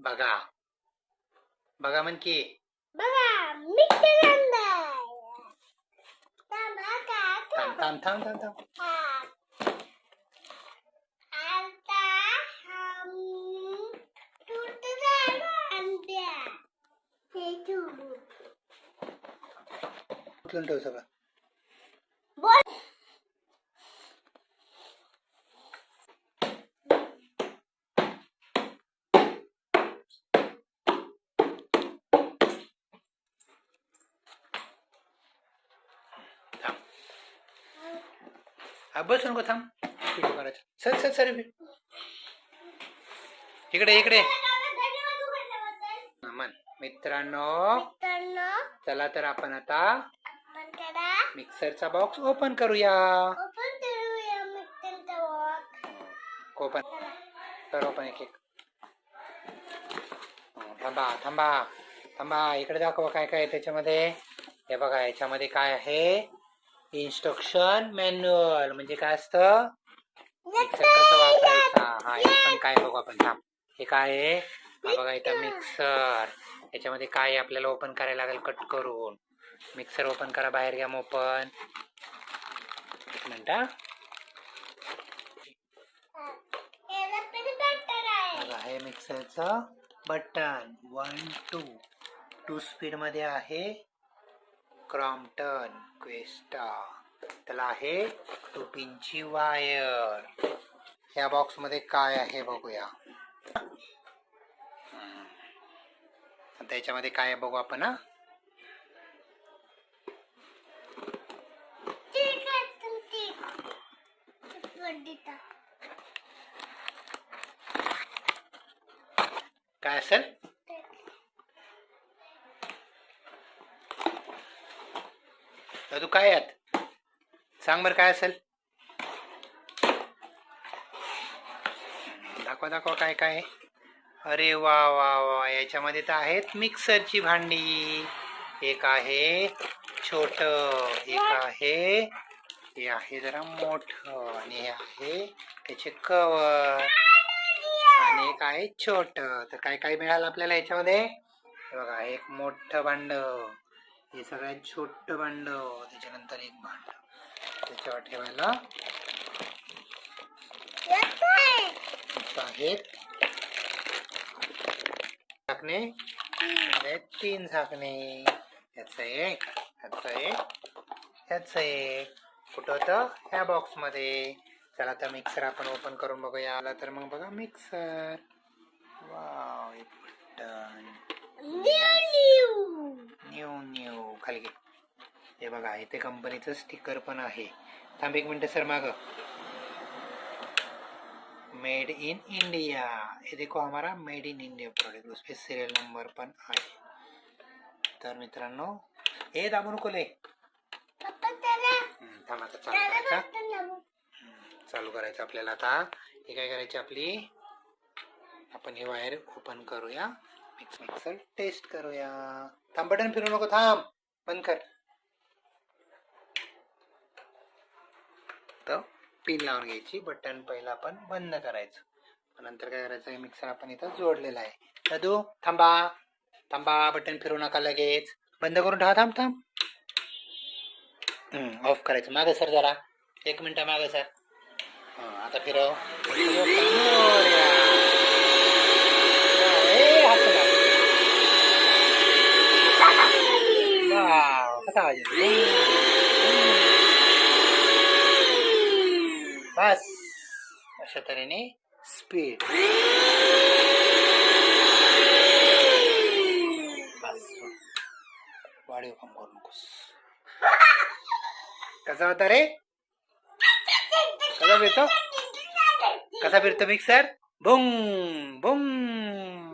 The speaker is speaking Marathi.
बघा बघा म्हण की थांब थांब थांब थांब थांब उचलून ठेव सगळं. बस नको थांब. व्हिडिओ करायचं. सर सर सर इकडे इकडे मन मित्रांनो चला तर आपण आता मिक्सरचा बॉक्स ओपन करूया. ओपन कर ओपन एक एक. थांबा थांबा थांबा इकडे दाखवा काय काय त्याच्यामध्ये. हे बघा याच्यामध्ये काय आहे इन्स्ट्रक्शन मॅन्युअल म्हणजे काय असतं मिक्सर कसं वापरायचा. हा हे पण काय बघू आपण. थांब हे काय आहे हा बघा इथं मिक्सर. याच्यामध्ये काय आपल्याला ओपन करायला लागेल कट करून. मिक्सर ओपन करा. बाहेर घ्या ओपन. एक मिनिट बघा हे मिक्सरचं बटन 1 2 स्पीड मध्ये आहे. Crompton Cuesta. त्याला आहे 2 पिनची वायर. ह्या बॉक्स मध्ये काय आहे बघूया. त्याच्यामध्ये काय बघू आपण. काय असेल तू काय यात सांग बर काय असेल. दाखवा दाखवा काय काय. अरे वा वा वा याच्यामध्ये तर आहेत मिक्सरची भांडी. एक आहे छोट एक आहे हे आहे जरा मोठं आणि हे आहे त्याचे कवर आणि एक आहे छोट. तर काय काय मिळालं आपल्याला याच्यामध्ये. बघा एक मोठं भांड. हे सगळ्यात छोट भांड. त्याच्यानंतर एक भांड त्याच्यावर ठेवायला आहेत झाकणे. 3 झाकणे. ह्याचं एक ह्याचं एक ह्याचं एक. कुठं होतं ह्या बॉक्स मध्ये. चला तर मिक्सर आपण ओपन करून बघूया. आला तर मग बघा मिक्सर. वाव एक बटन न्यू न्यू खाली घे. हे बघा इथे कंपनीचं स्टिकर पण आहे. थांब एक मिनिट सर माग. Made in India. ये देखो हमारा मेड इन इंडिया प्रोडक्ट. उस पे सिरियल नंबर पण आहे. तर मित्रांनो हे दाबू नको ले. थांब आता चालू करायचं आपल्याला. आता हे काय करायचे आपली आपण हे वायर ओपन करूया. मिक्सर टेस्ट करूया. थांब बटन फिरू नको. थांब बंद कर. तर पिन लावून घ्यायची. बटन पहिला आपण बंद करायचं. नंतर काय करायचं मिक्सर आपण इथं जोडलेला आहे. दादू थांबा थांबा बटन फिरू नका लगेच. बंद करून ठेवा. थांब थांब. ऑफ करायचं. मागं सर जरा 1 मिनिट मागं सर. आता फिरव. कसा आवाज बस अशा तऱ्हेने स्पीड. बस वाढीव काम करू नकोस. कसा होता रे. कसा फिरतो मिक्सर. बुंग बुंग